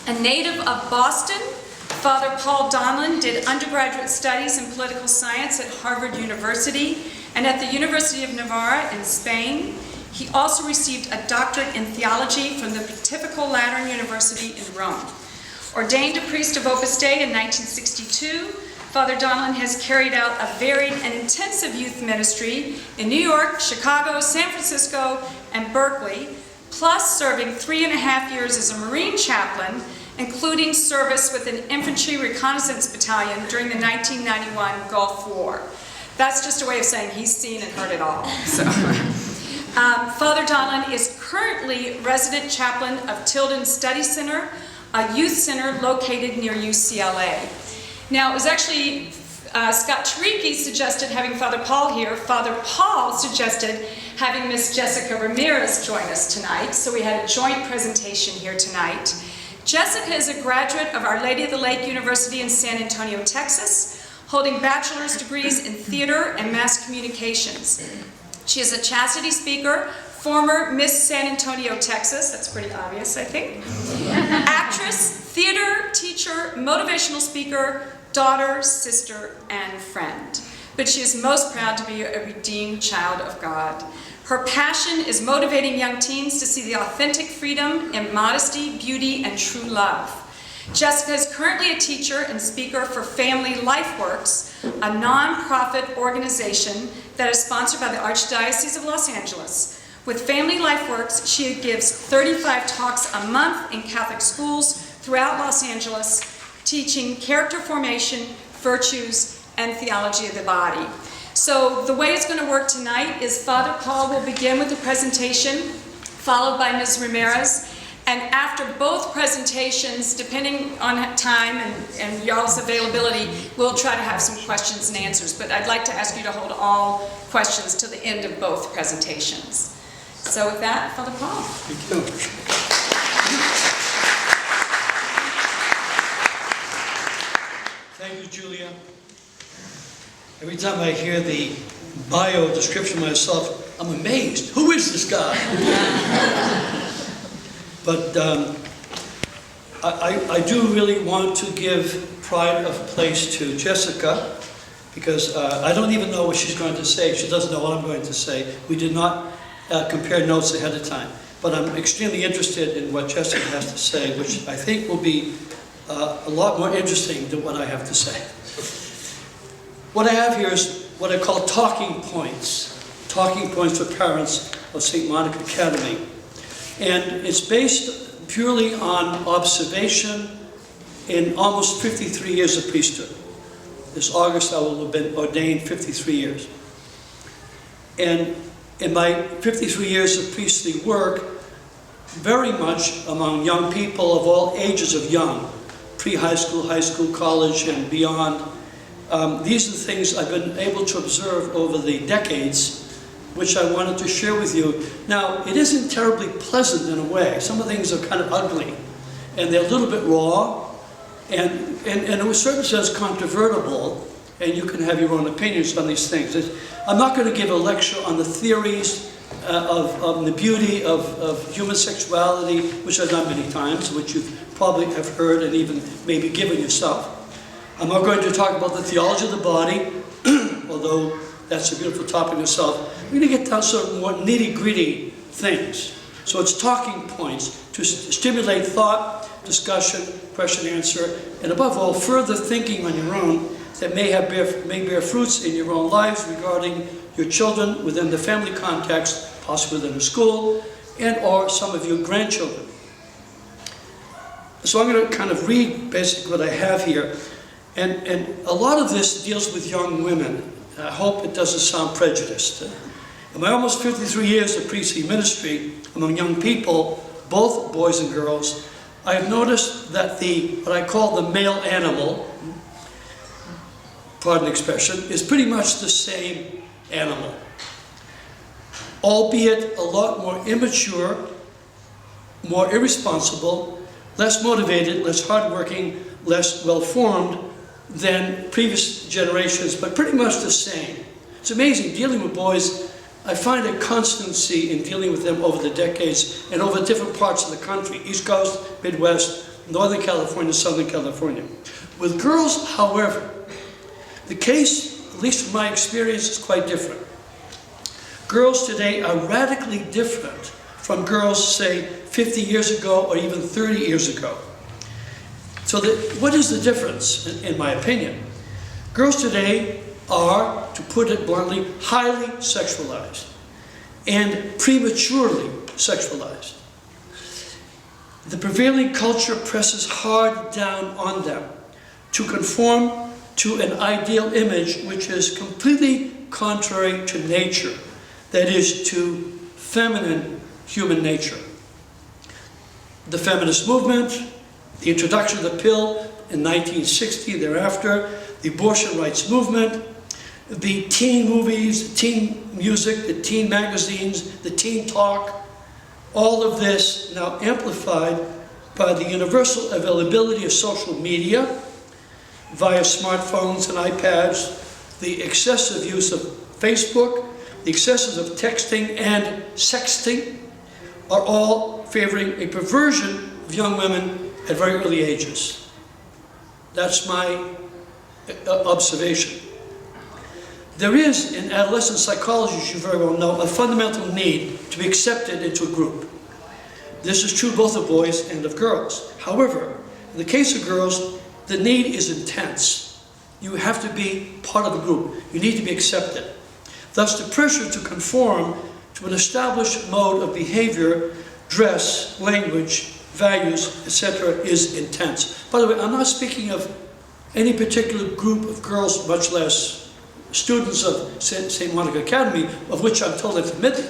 A native of Boston, Father Paul Donlin did undergraduate studies in political science at Harvard University and at the University of Navarra in Spain. He also received a doctorate in theology from the Pontifical Lateran University in Rome. Ordained a priest of Opus Dei in 1962, Father Donlin has carried out a varied and intensive youth ministry in New York, Chicago, San Francisco, and Berkeley, plus serving 3.5 years as a Marine chaplain, including service with an infantry reconnaissance battalion during the 1991 Gulf War. That's just a way of saying he's seen and heard it all. So. Father Donlin is currently resident chaplain of Tilden Study Center, a youth center located near UCLA. Now, it was actually Scott Tariki suggested having Father Paul here. Father Paul suggested having Miss Jessica Ramirez join us tonight, so we had a joint presentation here tonight. Jessica is a graduate of Our Lady of the Lake University in San Antonio, Texas, holding bachelor's degrees in theater and mass communications. She is a Chastity speaker, former Miss San Antonio, Texas, that's pretty obvious, I think, actress, theater teacher, motivational speaker, daughter, sister, and friend. But she is most proud to be a redeemed child of God. Her passion is motivating young teens to see the authentic freedom in modesty, beauty, and true love. Jessica is currently a teacher and speaker for Family LifeWorks, a nonprofit organization that is sponsored by the Archdiocese of Los Angeles. With Family LifeWorks, she gives 35 talks a month in Catholic schools throughout Los Angeles, teaching character formation, virtues, and theology of the body. So the way it's going to work tonight is Father Paul will begin with the presentation, followed by Ms. Ramirez. And after both presentations, depending on time and y'all's availability, we'll try to have some questions and answers. But I'd like to ask you to hold all questions to the end of both presentations. So with that, Father Paul. Thank you. Thank you, Julia. Every time I hear the bio description of myself, I'm amazed. Who is this guy? But I do really want to give pride of place to Jessica, because I don't even know what she's going to say. She doesn't know what I'm going to say. We did not compare notes ahead of time. But I'm extremely interested in what Jessica has to say, which I think will be a lot more interesting than what I have to say. What I have here is what I call talking points for parents of St. Monica Academy. And it's based purely on observation in almost 53 years of priesthood. This August I will have been ordained 53 years. And in my 53 years of priestly work, very much among young people of all ages of young, pre-high school, college, and beyond, these are the things I've been able to observe over the decades, which I wanted to share with you. Now, it isn't terribly pleasant in a way. Some of the things are kind of ugly, and they're a little bit raw, and in a certain sense controvertible, and you can have your own opinions on these things. I'm not going to give a lecture on the theories of the beauty of human sexuality, which I've done many times, which you probably have heard and even maybe given yourself. I'm not going to talk about the theology of the body, although that's a beautiful topic in itself. We're going to get down to some more nitty-gritty things. So it's talking points to stimulate thought, discussion, question, answer, and above all, further thinking on your own that may bear fruits in your own lives regarding your children within the family context, possibly within the school, and or some of your grandchildren. So I'm going to kind of read basically what I have here. And a lot of this deals with young women. I hope it doesn't sound prejudiced. In my almost 53 years of priestly ministry among young people, both boys and girls, I have noticed that what I call the male animal, pardon the expression, is pretty much the same animal. Albeit a lot more immature, more irresponsible, less motivated, less hardworking, less well-formed than previous generations, but pretty much the same. It's amazing, dealing with boys, I find a constancy in dealing with them over the decades and over different parts of the country, East Coast, Midwest, Northern California, Southern California. With girls, however, the case, at least from my experience, is quite different. Girls today are radically different from girls, say, 50 years ago or even 30 years ago. So what is the difference, in my opinion? Girls today are, to put it bluntly, highly sexualized and prematurely sexualized. The prevailing culture presses hard down on them to conform to an ideal image which is completely contrary to nature, that is, to feminine human nature. The feminist movement, the introduction of the pill in 1960, thereafter, the abortion rights movement, the teen movies, the teen music, the teen magazines, the teen talk, all of this now amplified by the universal availability of social media via smartphones and iPads, the excessive use of Facebook, the excesses of texting and sexting are all favoring a perversion of young women at very early ages. That's my observation. There is, in adolescent psychology, as you very well know, a fundamental need to be accepted into a group. This is true both of boys and of girls. However, in the case of girls, the need is intense. You have to be part of a group. You need to be accepted. Thus, the pressure to conform to an established mode of behavior, dress, language, values, etc. is intense. By the way, I'm not speaking of any particular group of girls, much less students of St. Monica Academy, of which I'm totally familiar.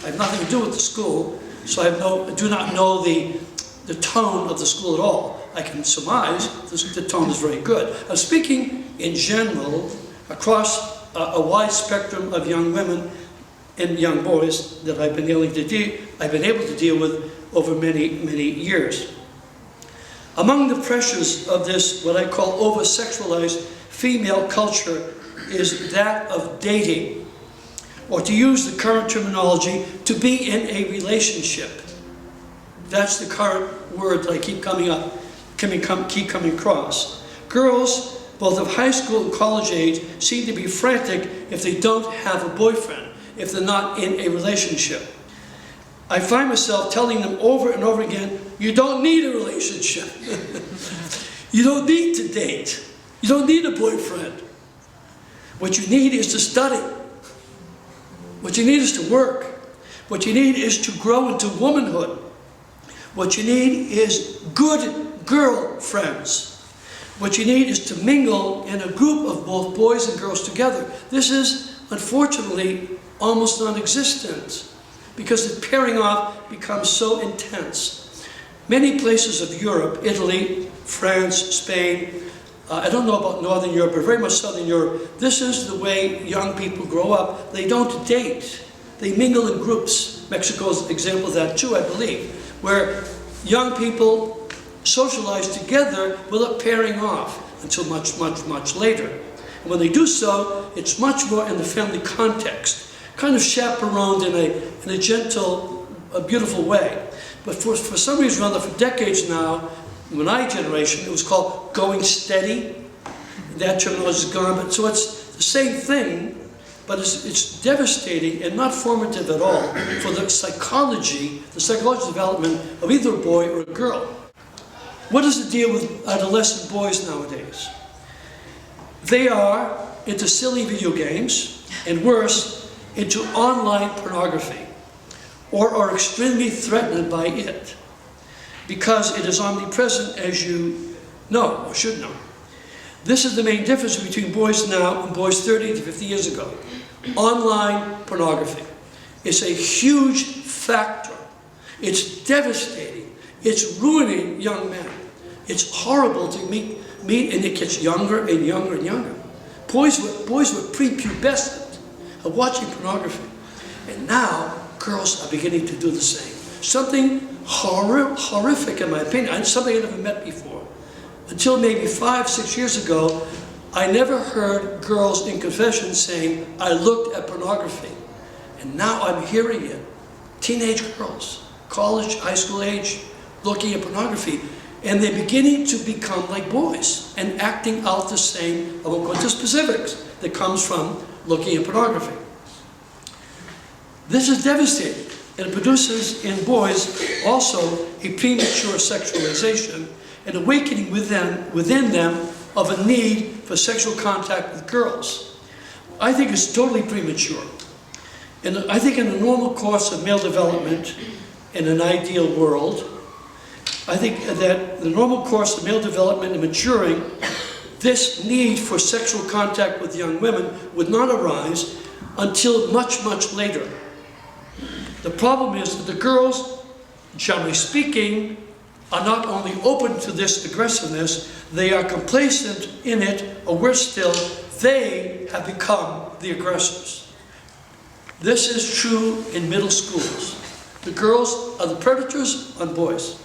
I have nothing to do with the school, so I do not know the tone of the school at all. I can surmise the tone is very good. I'm speaking in general across a wide spectrum of young women and young boys that I've been able to deal with over many, many years. Among the pressures of this, what I call over-sexualized female culture, is that of dating, or to use the current terminology, to be in a relationship. That's the current word that I keep coming across. Girls, both of high school and college age, seem to be frantic if they don't have a boyfriend, if they're not in a relationship. I find myself telling them over and over again, you don't need a relationship. You don't need to date. You don't need a boyfriend. What you need is to study. What you need is to work. What you need is to grow into womanhood. What you need is good girlfriends. What you need is to mingle in a group of both boys and girls together. This is, unfortunately, almost non-existent because the pairing off becomes so intense. Many places of Europe, Italy, France, Spain, I don't know about Northern Europe, but very much Southern Europe, this is the way young people grow up. They don't date. They mingle in groups. Mexico's an example of that too, I believe, where young people socialize together without pairing off until much, much, much later. And when they do so, it's much more in the family context, kind of chaperoned in a gentle, beautiful way. But for some reason or other, for decades now, in my generation, it was called going steady. That terminology is gone, but so it's the same thing, but it's devastating and not formative at all for the psychological development of either a boy or a girl. What is the deal with adolescent boys nowadays? They are into silly video games, and worse, into online pornography, or are extremely threatened by it, because it is omnipresent, as you know, or should know. This is the main difference between boys now and boys 30 to 50 years ago. Online pornography. It's a huge factor. It's devastating. It's ruining young men. It's horrible to meet and it gets younger and younger and younger. Boys were prepubescent of watching pornography. And now, girls are beginning to do the same. Something horrific in my opinion, something I never met before. Until maybe 5, 6 years ago, I never heard girls in confession saying, I looked at pornography. And now I'm hearing it. Teenage girls, college, high school age, looking at pornography. And they're beginning to become like boys and acting out the same, I won't go into specifics, that comes from looking at pornography. This is devastating, and it produces in boys also a premature sexualization, an awakening within them of a need for sexual contact with girls. I think it's totally premature. And I think in the normal course of male development, in an ideal world, I think that the normal course of male development and maturing, this need for sexual contact with young women would not arise until much, much later. The problem is that the girls, generally speaking, are not only open to this aggressiveness, they are complacent in it, or worse still, they have become the aggressors. This is true in middle schools. The girls are the predators on boys,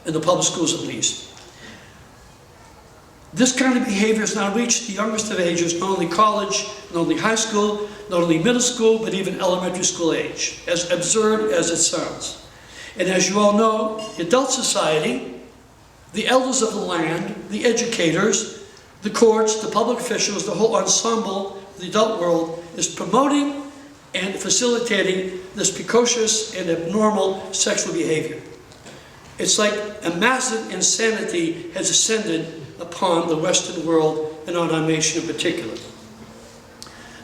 in the public schools at least. This kind of behavior has now reached the youngest of ages, not only college, not only high school, not only middle school, but even elementary school age, as absurd as it sounds. And as you all know, the adult society, the elders of the land, the educators, the courts, the public officials, the whole ensemble of the adult world is promoting and facilitating this precocious and abnormal sexual behavior. It's like a massive insanity has ascended upon the Western world and on our nation in particular.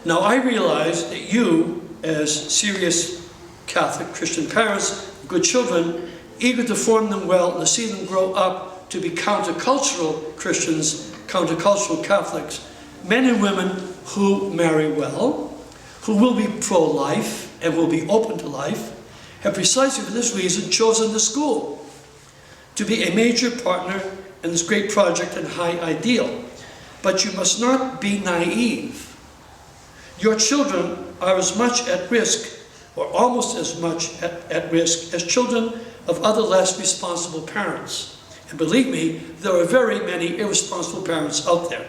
Now I realize that you, as serious Catholic Christian parents, good children, eager to form them well and to see them grow up to be countercultural Christians, countercultural Catholics, men and women who marry well, who will be pro-life and will be open to life, have precisely for this reason chosen the school to be a major partner in this great project and high ideal. But you must not be naive. Your children are as much at risk, or almost as much at risk, as children of other less responsible parents. And believe me, there are very many irresponsible parents out there.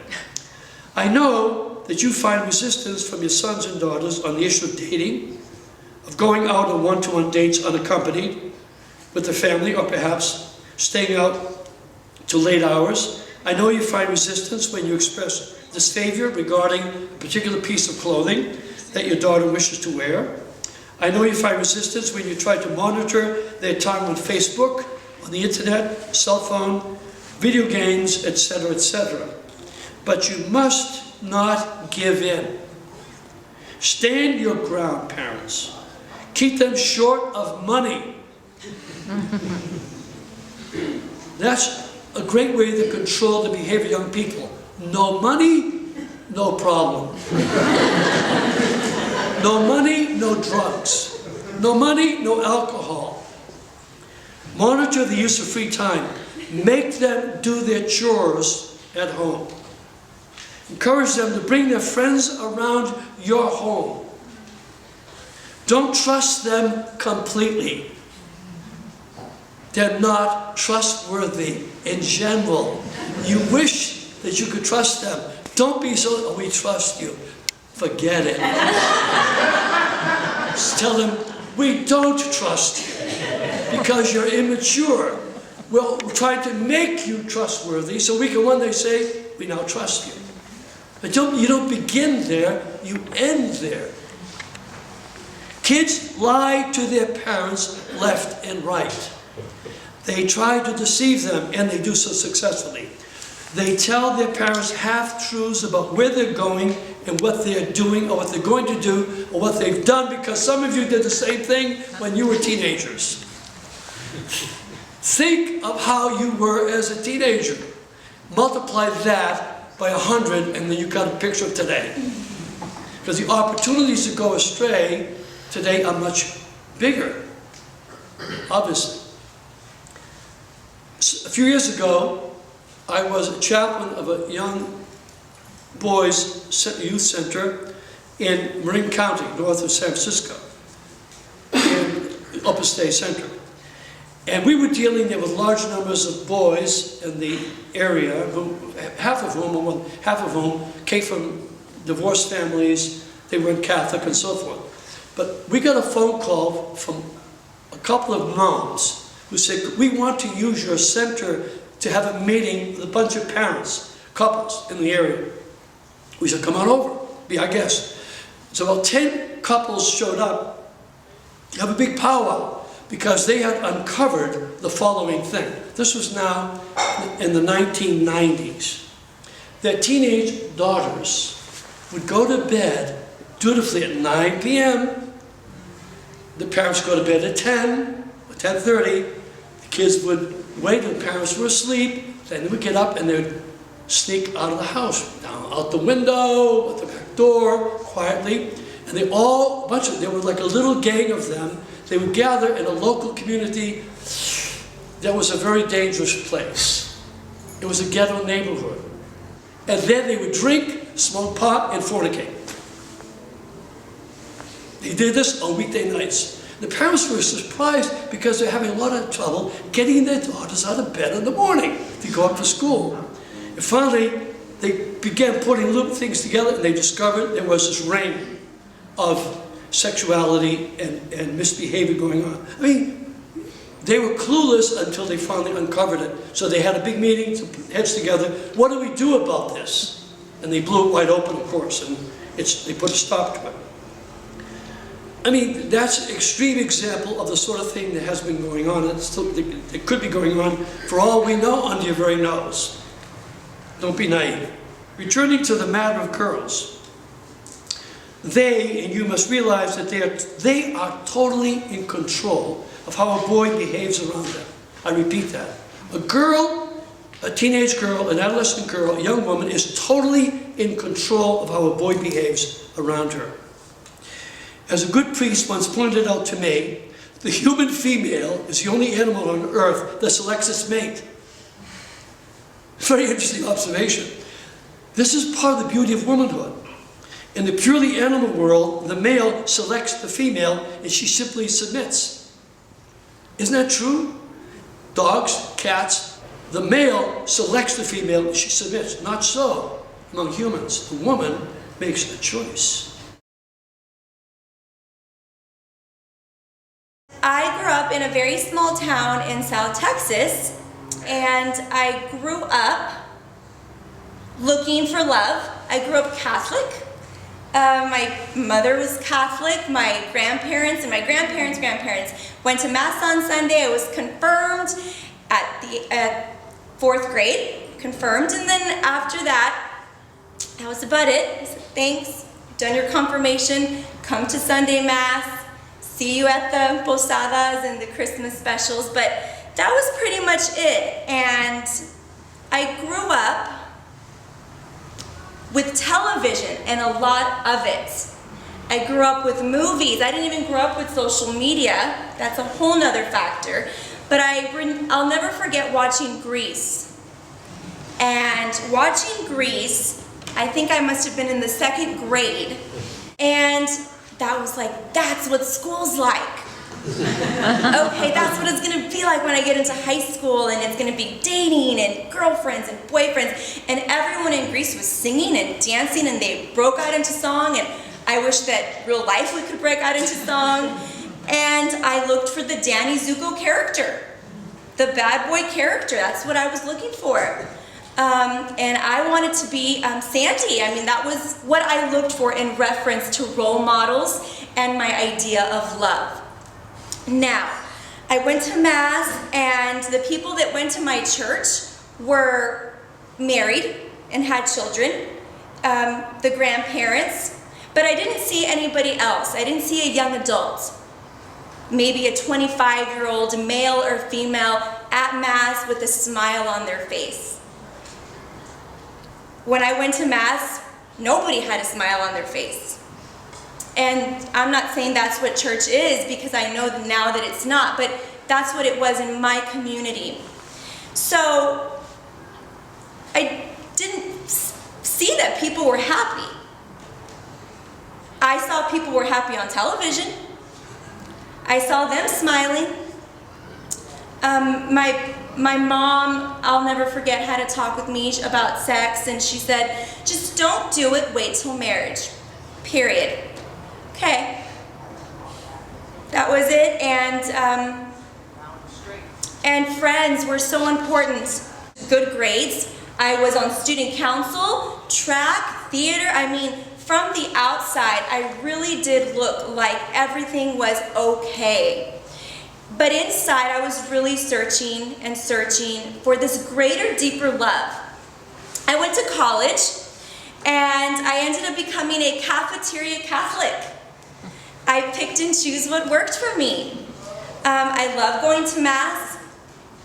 I know that you find resistance from your sons and daughters on the issue of dating, of going out on one-to-one dates unaccompanied with the family, or perhaps staying out till late hours. I know you find resistance when you express disfavor regarding a particular piece of clothing that your daughter wishes to wear. I know you find resistance when you try to monitor their time on Facebook, on the internet, cell phone, video games, etc., etc. But you must not give in. Stand your ground, parents. Keep them short of money. That's a great way to control the behavior of young people. No money, no problem. No money, no drugs. No money, no alcohol. Monitor the use of free time. Make them do their chores at home. Encourage them to bring their friends around your home. Don't trust them completely. They're not trustworthy in general. You wish that you could trust them. Don't be so, oh, we trust you. Forget it. Just tell them, we don't trust you because you're immature. We're trying to make you trustworthy so we can one day say, we now trust you. But you don't begin there, you end there. Kids lie to their parents left and right. They try to deceive them, and they do so successfully. They tell their parents half-truths about where they're going and what they're doing, or what they're going to do, or what they've done, because some of you did the same thing when you were teenagers. Think of how you were as a teenager. Multiply that by 100, and then you got a picture of today. Because the opportunities to go astray today are much bigger, obviously. A few years ago, I was a chaplain of a young boys' youth center in Marin County, north of San Francisco, in Upper State Center. And we were dealing there with large numbers of boys in the area, half of whom came from divorced families, they weren't Catholic and so forth. But we got a phone call from a couple of moms who said, we want to use your center to have a meeting with a bunch of parents, couples in the area. We said, come on over, be our guest. So about 10 couples showed up, have a big powwow, because they had uncovered the following thing. This was now in the 1990s. Their teenage daughters would go to bed dutifully at 9 p.m. The parents go to bed at 10 or 10:30. The kids would wait until the parents were asleep. Then they would get up and they would sneak out of the house, down out the window, out the back door, quietly. And they all, there was like a little gang of them. They would gather in a local community that was a very dangerous place. It was a ghetto neighborhood. And then they would drink, smoke pot, and fornicate. They did this on weekday nights. The parents were surprised because they're having a lot of trouble getting their daughters out of bed in the morning to go up to school. And finally, they began putting little things together and they discovered there was this ring of sexuality and misbehavior going on. I mean, they were clueless until they finally uncovered it. So they had a big meeting, heads together. What do we do about this? And they blew it wide open, of course, and they put a stop to it. I mean, that's an extreme example of the sort of thing that has been going on. It could be going on, for all we know, under your very nose. Don't be naive. Returning to the matter of girls. And you must realize that they are totally in control of how a boy behaves around them. I repeat that. A teenage girl, an adolescent girl, a young woman is totally in control of how a boy behaves around her. As a good priest once pointed out to me, the human female is the only animal on earth that selects its mate. Very interesting observation. This is part of the beauty of womanhood. In the purely animal world, the male selects the female and she simply submits. Isn't that true? Dogs, cats, the male selects the female and she submits. Not so among humans. The woman makes the choice. I grew up in a very small town in South Texas, and I grew up looking for love. I grew up Catholic. My mother was Catholic. My grandparents and my grandparents' grandparents went to Mass on Sunday. I was confirmed at 4th grade, confirmed, and then after that was about it. I said, thanks, done your confirmation, come to Sunday Mass, see you at the posadas and the Christmas specials, but that was pretty much it. And I grew up with television and a lot of it. I grew up with movies. I didn't even grow up with social media. That's a whole nother factor. But I'll never forget watching Grease. And watching Grease, I think I must have been in the 2nd grade. And that was like, that's what school's like. Okay, that's what it's gonna be like when I get into high school, and it's gonna be dating and girlfriends and boyfriends, and everyone in Greece was singing and dancing and they broke out into song, and I wish that real life we could break out into song. And I looked for the Danny Zuko character, the bad boy character. That's what I was looking for. And I wanted to be Sandy. I mean, that was what I looked for in reference to role models and my idea of love. Now, I went to Mass, and the people that went to my church were married and had children, the grandparents, but I didn't see anybody else. I didn't see a young adult, maybe a 25-year-old male or female at Mass with a smile on their face. When I went to Mass, nobody had a smile on their face. And I'm not saying that's what church is, because I know now that it's not, but that's what it was in my community. So I didn't see that people were happy. I saw people were happy on television. I saw them smiling. My mom, I'll never forget, had a talk with me about sex, and she said, just don't do it, wait till marriage, period. Okay, that was it. And And friends were so important. Good grades. I was on student council, track, theater. I mean, from the outside, I really did look like everything was okay. But inside, I was really searching and searching for this greater, deeper love. I went to college, and I ended up becoming a cafeteria Catholic. I picked and chose what worked for me. I love going to Mass.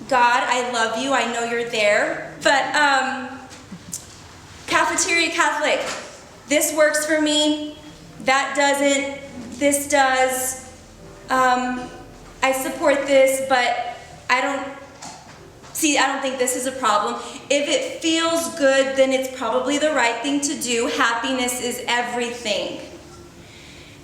God, I love you. I know you're there. But cafeteria Catholic, this works for me. That doesn't. This does. I support this, but I don't think this is a problem. If it feels good, then it's probably the right thing to do. Happiness is everything.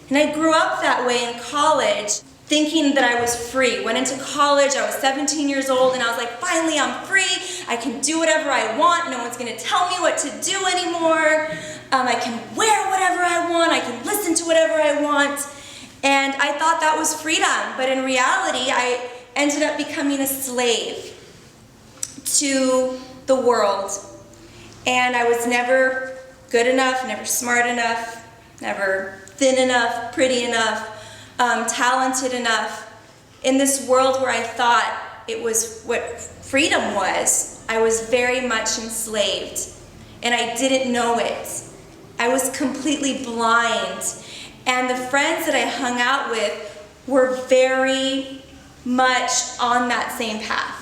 And I grew up that way in college, thinking that I was free. Went into college, I was 17 years old, and I was like, finally I'm free. I can do whatever I want. No one's gonna tell me what to do anymore. I can wear whatever I want. I can listen to whatever I want. And I thought that was freedom, but in reality, I ended up becoming a slave to the world. And I was never good enough, never smart enough, never thin enough, pretty enough, talented enough. In this world where I thought it was what freedom was, I was very much enslaved, and I didn't know it. I was completely blind. And the friends that I hung out with were very much on that same path.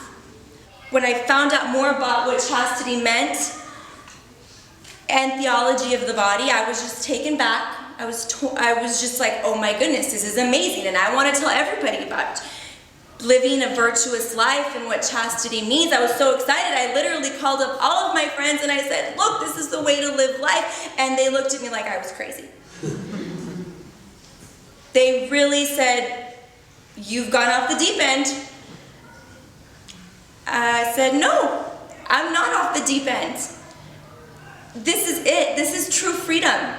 When I found out more about what chastity meant and theology of the body, I was just taken back. I was just like, oh my goodness, this is amazing. And I want to tell everybody about living a virtuous life and what chastity means. I was so excited. I literally called up all of my friends and I said, look, this is the way to live life. And they looked at me like I was crazy. They really said, you've gone off the deep end. I said, no, I'm not off the deep end. This is it. This is true freedom.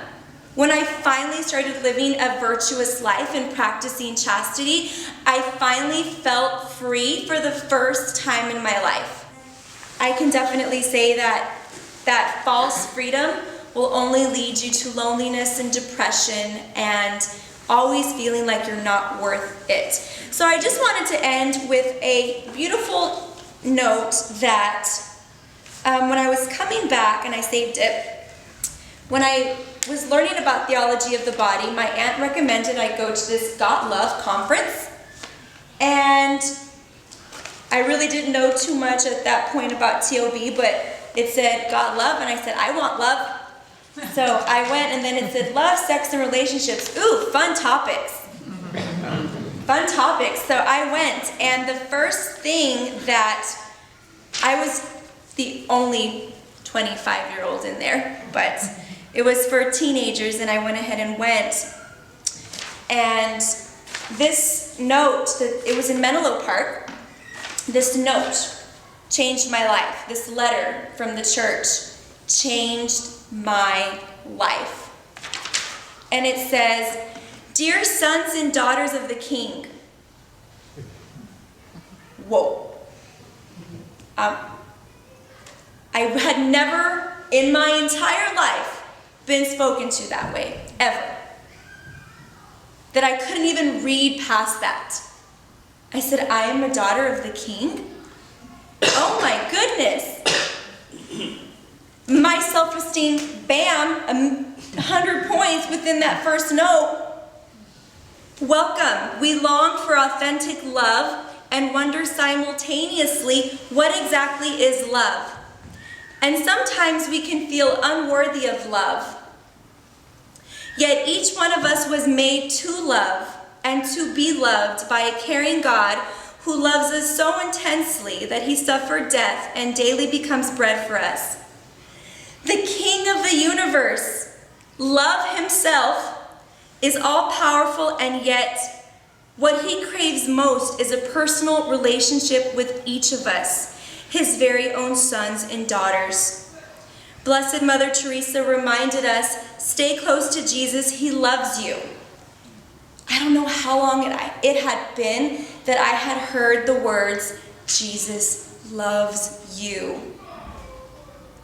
When I finally started living a virtuous life and practicing chastity, I finally felt free for the first time in my life. I can definitely say that that false freedom will only lead you to loneliness and depression and always feeling like you're not worth it. So I just wanted to end with a beautiful note that when I was coming back, and I saved it, when I was learning about theology of the body, my aunt recommended I go to this Got Love conference, and I really didn't know too much at that point about TOB, but it said Got Love, and I said, I want love. So I went, and then it said love, sex, and relationships. Ooh, fun topics. Fun topics. So I went, and the first thing that I was the only 25-year-old in there, but it was for teenagers, and I went ahead and went. And this note, it was in Menlo Park, this note changed my life. This letter from the church changed my life. And it says, Dear sons and daughters of the King. Whoa. I had never in my entire life been spoken to that way, ever. That I couldn't even read past that. I said, I am a daughter of the King? Oh my goodness. My self-esteem, bam, 100 points within that first note. Welcome. We long for authentic love and wonder simultaneously what exactly is love. And sometimes we can feel unworthy of love. Yet each one of us was made to love and to be loved by a caring God who loves us so intensely that he suffered death and daily becomes bread for us. The King of the universe, love himself, is all-powerful, and yet what he craves most is a personal relationship with each of us, his very own sons and daughters. Blessed Mother Teresa reminded us, stay close to Jesus, he loves you. I don't know how long it had been that I had heard the words, Jesus loves you.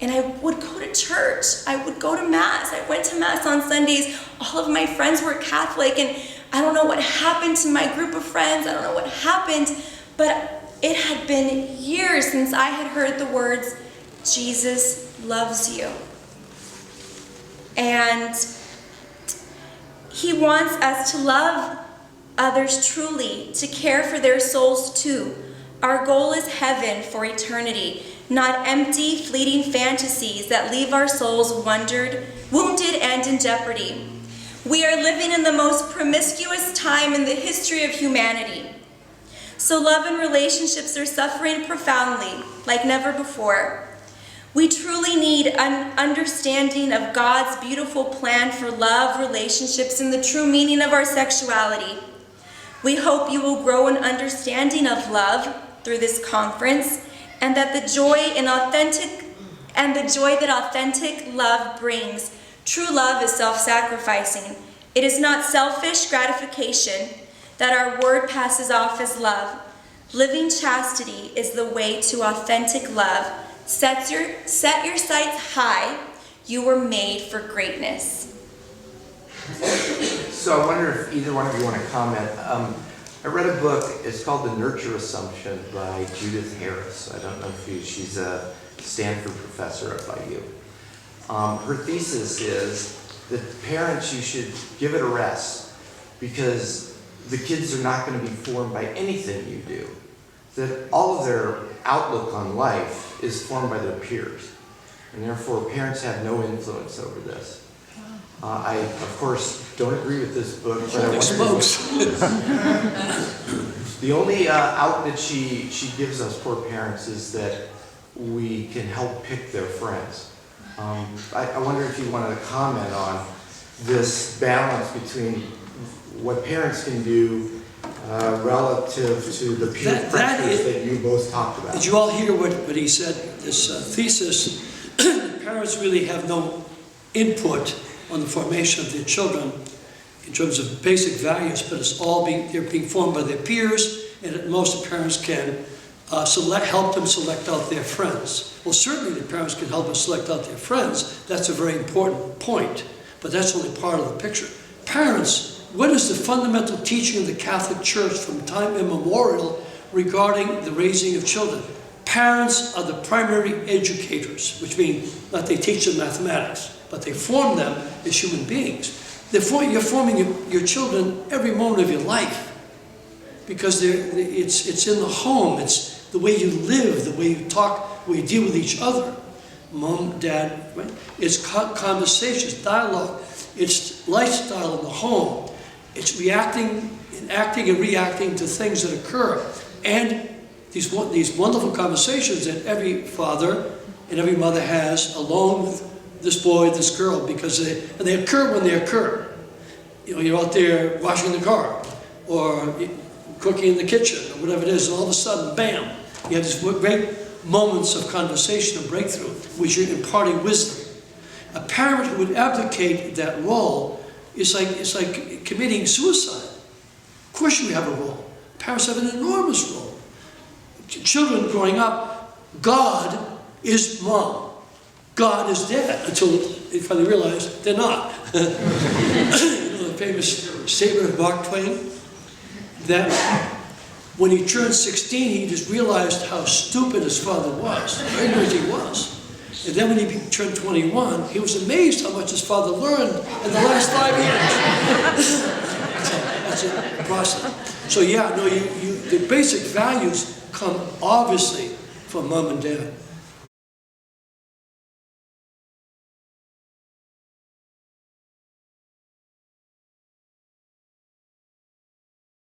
And I would go to church. I would go to Mass. I went to Mass on Sundays. All of my friends were Catholic, and I don't know what happened to my group of friends. I don't know what happened, but it had been years since I had heard the words, Jesus loves you. And he wants us to love others truly, to care for their souls too. Our goal is heaven for eternity, not empty, fleeting fantasies that leave our souls wounded and in jeopardy. We are living in the most promiscuous time in the history of humanity. So love and relationships are suffering profoundly, like never before. We truly need an understanding of God's beautiful plan for love, relationships, and the true meaning of our sexuality. We hope you will grow an understanding of love through this conference, and that the joy that authentic love brings. True love is self-sacrificing. It is not selfish gratification that our word passes off as love. Living chastity is the way to authentic love. Set your sights high. You were made for greatness. So I wonder if either one of you want to comment. I read a book, it's called The Nurture Assumption by Judith Harris. I don't know if she's a Stanford professor at IU. Her thesis is that parents, you should give it a rest because the kids are not going to be formed by anything you do. That all of their outlook on life is formed by their peers. And therefore, parents have no influence over this. I, of course, don't agree with this book, but I wonder the only out that she gives us poor parents is that we can help pick their friends. I wonder if you wanted to comment on this balance between what parents can do relative to the peer pressures that you both talked about. Did you all hear what he said? This thesis, parents really have no input on the formation of their children in terms of basic values, but it's all they're being formed by their peers, and at most the parents can help them select out their friends. Well, certainly the parents can help them select out their friends. That's a very important point, but that's only part of the picture. Parents, what is the fundamental teaching of the Catholic Church from time immemorial regarding the raising of children? Parents are the primary educators, which means that they teach them mathematics, but they form them as human beings. You're forming your children every moment of your life because it's in the home. It's the way you live, the way you talk, the way you deal with each other. Mom, dad, right? It's conversations, dialogue. It's lifestyle in the home. It's acting and reacting to things that occur. And these wonderful conversations that every father and every mother has alone with this boy, this girl, because they occur when they occur. You know, you're out there washing the car or cooking in the kitchen or whatever it is, and all of a sudden, bam, you have these great moments of conversation and breakthrough, which you're imparting wisdom. A parent who would abdicate that role is like committing suicide. Of course you have a role. Parents have an enormous role. Children growing up, God is mom. God is dad, until they finally realize they're not. You know the famous statement of Mark Twain, that when he turned 16, he just realized how stupid his father was, how ignorant he was. And then when he turned 21, he was amazed how much his father learned in the last 5 years. That's a process. So yeah, no, the basic values come obviously from mom and dad.